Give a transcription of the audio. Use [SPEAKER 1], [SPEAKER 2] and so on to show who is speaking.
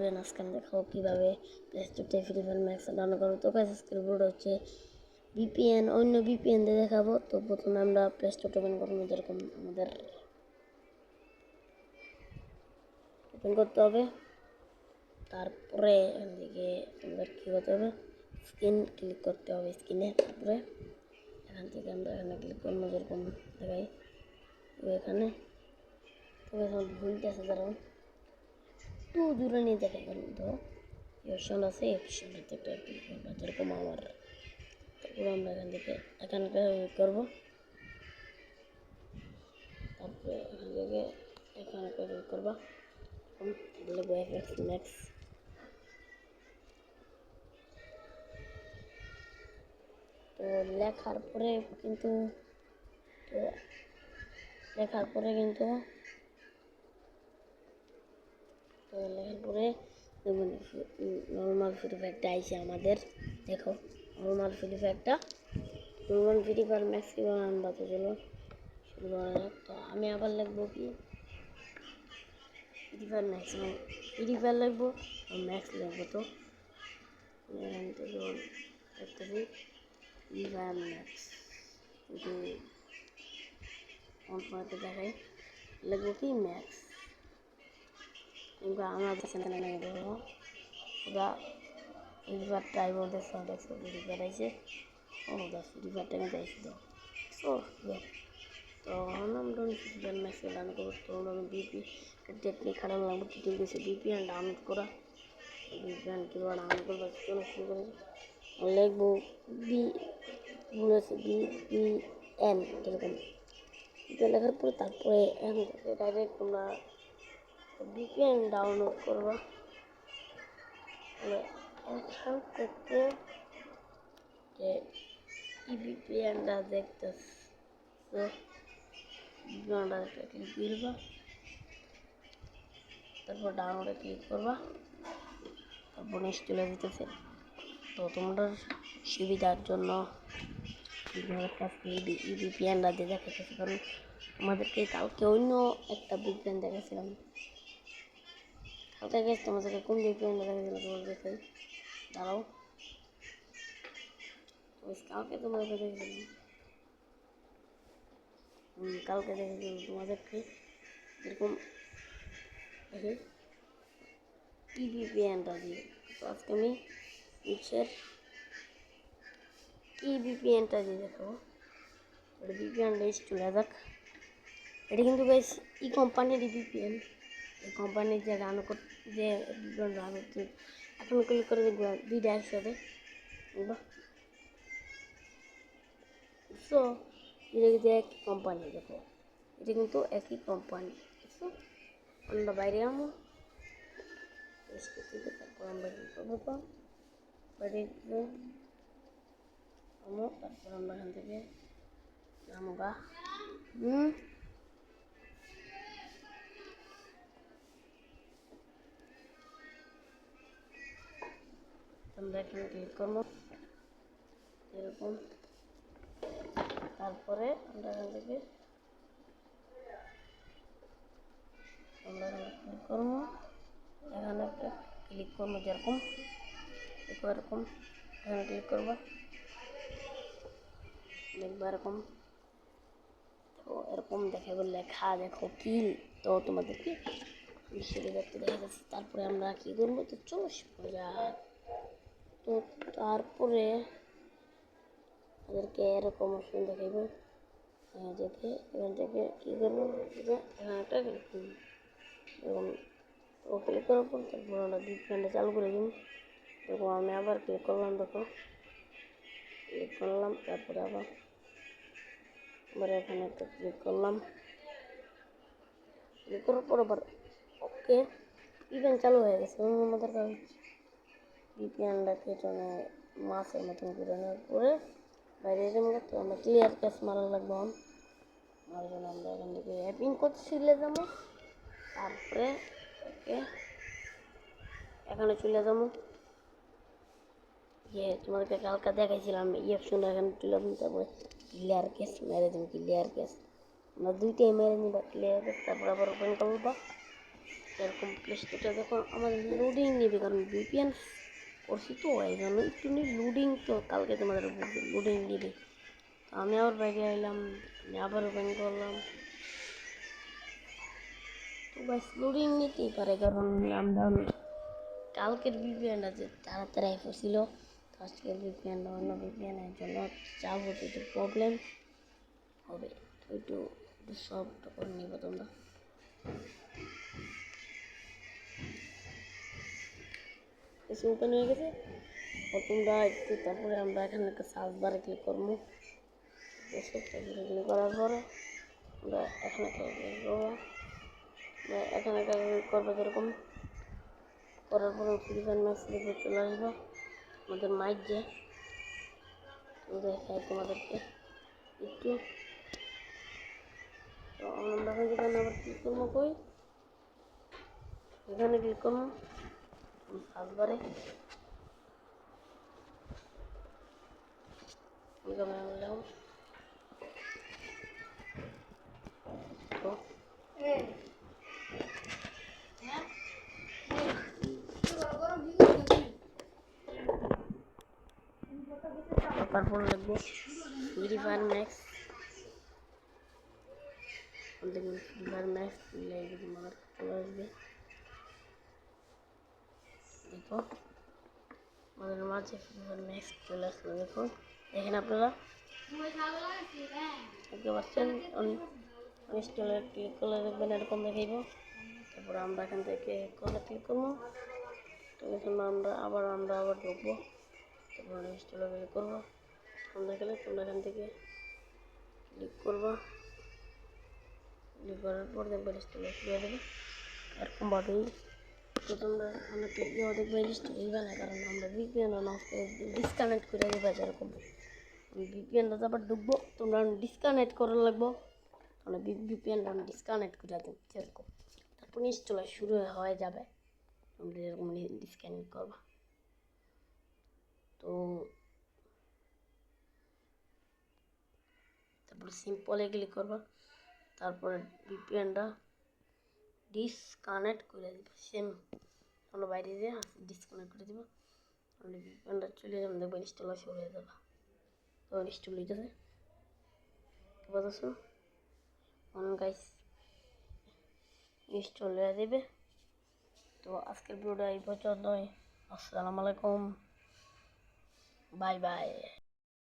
[SPEAKER 1] করেন আজকে আমি দেখাবো কীভাবে প্লে স্টোর থেকে ফ্রি ফায়ার ম্যাক্স ডাউনলোড করবো। তো গাইস আজকের ভিডিওটা হচ্ছে ভিপিএন, অন্য ভিপিএন দিয়ে দেখাবো। তো প্রথমে আমরা প্লে স্টোরটা ওপেন করবো, যেরকম আমাদের ওপেন করতে হবে। তারপরে এখান থেকে আমাদের কী করতে হবে, স্ক্রিন ক্লিক করতে হবে স্ক্রিনে। তারপরে এখান থেকে আমরা এখানে ক্লিক করবো, যেরকম দেখাই এখানে। তো এখন ভুলতেছে দাঁড়াও, একটু দূরে নিয়ে দেখাই পারবেন। তো অপশন আছে, এই অপশনটাতে একটা ক্লিক করবো, যেরকম আমার। তারপরে আমরা এখান থেকে এখানকার করবো, তারপরে এখান থেকে এখানকার করবা, লিখবো এফএক্স ম্যাক্স। তো লেখার পরে কিন্তু লেখার পরে নর্মাল ফ্রি ফায়ারটা আইসে আমাদের। দেখো নর্মাল ফ্রি ফায়ারটা, নর্মাল ফ্রি ফায়ার ম্যাক্স কীভাবে আনবা। তো চলো শুরু করা যাক। তো আমি আবার লিখবো কি free fire max, free fire লিখবো ম্যাক্স লিখবো। তো এখান থেকে দেখতেছি ফ্রি ফায়ার ম্যাক্স, কিন্তু অল্পতে দেখাই লিখবো কি ম্যাক্স। কিন্তু আমার চ্যানেলে নিয়ে দেবো ওরা ফ্রি ফায়ার ট্রাইবো, দেখো ফ্রি ফায়ার আইসে। ও দা ফ্রি ফায়ারটা কিন্তু আইসে তো। সো তো আমরা ফ্রি ফায়ার ম্যাক্স ডাউনলোড করবো। তো আমরা বিপি টেকনিক খারাপ লাগবে, ঠিক আছে বিপিএন ডাউনলোড করা। বিপিএন কীভাবে ডাউনলোড করবো চলো শুরু করে লিখবো বিপিএন, এরকম লেখার পরে তারপরে এখান থেকে ডাইরেক্ট তোমরা ভিপিএন ডাউনলোড করবা। এখান থেকে যে ভিপিএনটা দেখতেছো, ভিপিএনটা ক্লিক করবা, তারপর ডাউনলোডে ক্লিক করবা, তারপর ইনস্টল হয়ে যেতেছে। তো তোমাদের সুবিধার জন্য ভিপিএনটা দিয়ে দেখাতেছে, কারণ আমাদেরকে কালকে অন্য একটা ভিপিএন দেখেছিলাম। ওটা গেছে তোমাদেরকে কোন ভিপিএনটা দেখেছিলাম তোমার দেখাই, দাঁড়াও। কালকে তোমাদেরকে দেখেছিলাম, কালকে দেখেছিলাম তোমাদেরকে এরকম দেখি ভিপিএনটা দিয়ে। তো আজকে আমি ভিপিএনটা দিয়ে দেখাবো। ভিপিএনটা চলে যাক। এটা কিন্তু বেশ কোম্পানির ভিপিএন, এই কোম্পানির যে রান করতে যে ভিপিএন রান করতে এখন ক্লিক করে দেখবো দুইটা একসাথে। সো এটা কিন্তু একই কোম্পানি, দেখো এটা কিন্তু একই কোম্পানি। আমরা বাইরে আমো, তারপর আমরা কী করবো, তো বাইরে আমো, তারপর আমরা এখান থেকে নামগা আমরা এখানে ক্লিক করবো এরকম। তারপরে আমরা এখান থেকে ক্লিক করবো, এখানে একটা ক্লিক করবো, যেরকম এরকম এখানে ক্লিক করবো, দেখবো এরকম। তো এরকম দেখাবো লেখা, দেখো কি। তো তোমাদেরকে সেটা দেখতে দেখা যাচ্ছে। তারপরে আমরা কী করবো, তো চলো সোজা। তো তারপরে আমাদেরকে এরকম অপশন দেখাইব, এখান থেকে কী করবো, এখানে একটা ক্লিক করবো, এরকম। তো ক্লিক করার পর তারপর আমরা ভিপিএনটা চালু করে দিব। এরকম আমি আবার ক্লিক করলাম, দেখো ক্লিক করলাম, তারপরে আবার এখানে একটা ক্লিক করলাম, ক্লিক করার পর আবার ওকে ভিপিএন চালু হয়ে গেছে। আমাদের ভিপিএনটাকে মাছের মতন করে নেওয়ার পরে বাইরে যাবো। তো আমরা ক্লিয়ার ক্যাশ মারা লাগবো, মারার জন্য আমরা এখান থেকে পিন কোড চলে যাবো। তারপরে ওকে এখানে চলে যাবো, তোমাদেরকে কালকে দেখাইছিলাম এই অপশনটা, এখানে চলে যাবো। তারপরে ক্লিয়ার ক্যাশ মেরে দেবো, ক্লিয়ার ক্যাশ আমরা দুইটাই মেরে নিবা, ক্লিয়ার ক্যাশ। তারপর আবার ওপেন করবো, এরকম প্লে স্টোরটা যখন আমাদের লোডিং নেবে, কারণ ভিপিএন করছি তো এই জন্য একটু লোডিং, তো কালকে তোমাদের লোডিং নেবে। তো আমি আবার বাইরে এলাম, আমি আবার ওপেন করলাম। তো বাস লোডিং নিতেই পারে, কারণ আমরা কালকের ভিপিএনটা যে তাড়াতাড়ি পড়ছিল, তো আজকের ভিপিএনটা অন্য ভিপিএনের জন্য যা হতে একটু প্রবলেম হবে। তো একটু সফট করে নিব তোমরা। এসে ওপেন হয়ে গেছে, তোমরা একটু তারপরে আমরা এখানে একটা সার্চ বারে ক্লিক করবো। ক্লিক করার পরে আমরা এখানে ক্লিক করবো, এখানে ক্লিক করবো যেরকম করার পরে ফ্রি ফায়ার ম্যাক্স লিখে চলে আসবো আমাদের মাইক যে দেখায় তোমাদেরকে একটু। তো আমরা এখানে আবার ক্লিক করবো, কই এখানে ক্লিক করবো সার্চ বারে। তো তারপর লিখবো ফ্রি ফায়ার ম্যাক্স, দেখুন ফ্রি ফায়ার ম্যাক্স লিখে তোমাদের চলে আসবে। দেখো আমাদের মাঝে ফ্রি ফায়ার ম্যাক্স চলে আসলো। দেখুন এখানে আপনারা দেখতে পাচ্ছেন, ইনস্টলে ক্লিক করলে দেখবেন এরকম দেখাইব। তারপরে আমরা এখান থেকে কলে ক্লিক করবো, তখন আমরা আবার ঢুকবো। তারপরে ইনস্টলে ক্লিক করবো, তোমরা গেলে তোমরা এখান থেকে ক্লিক করবো, ক্লিক করার পর দেখবে ইনস্টলে শুরু হয়ে যাবে এরকমভাবেই। তো তোমরা অনেক ইয়েও দেখবে ইনস্টল হইবে না, কারণ আমরা ভিপিএন অন অফ করে ডিসকানেক্ট করে দেবে। যেরকম ভিপিএনটা আবার ঢুকবো, তোমরা ডিসকানেক্ট করার লাগবো, মানে ভিপিএনটা ডিসকানেক্ট করে দেবো যেরকম, তারপর ইনস্টল শুরু হয়ে যাবে। তোমরা এরকম ডিসকানেক্ট করবা। তো তারপরে সিম্পলে ক্লিক করবা, তারপরে ভিপিএনটা ডিসকানেক্ট করে দিবা। সেম আমরা বাইরে দিয়ে ডিসকানেক্ট করে দিব, তাহলে ভিপিএনটা চলে যাবে, দেখবো ইনস্টল শুরু হয়ে যাবে। তো ইনস্টল হইতেছে গাইস, ইনস্টল হয়ে দেবে। তো আজকের ভিডিওটা এই পর্যন্তই। আসসালামু আলাইকুম, বাই বাই।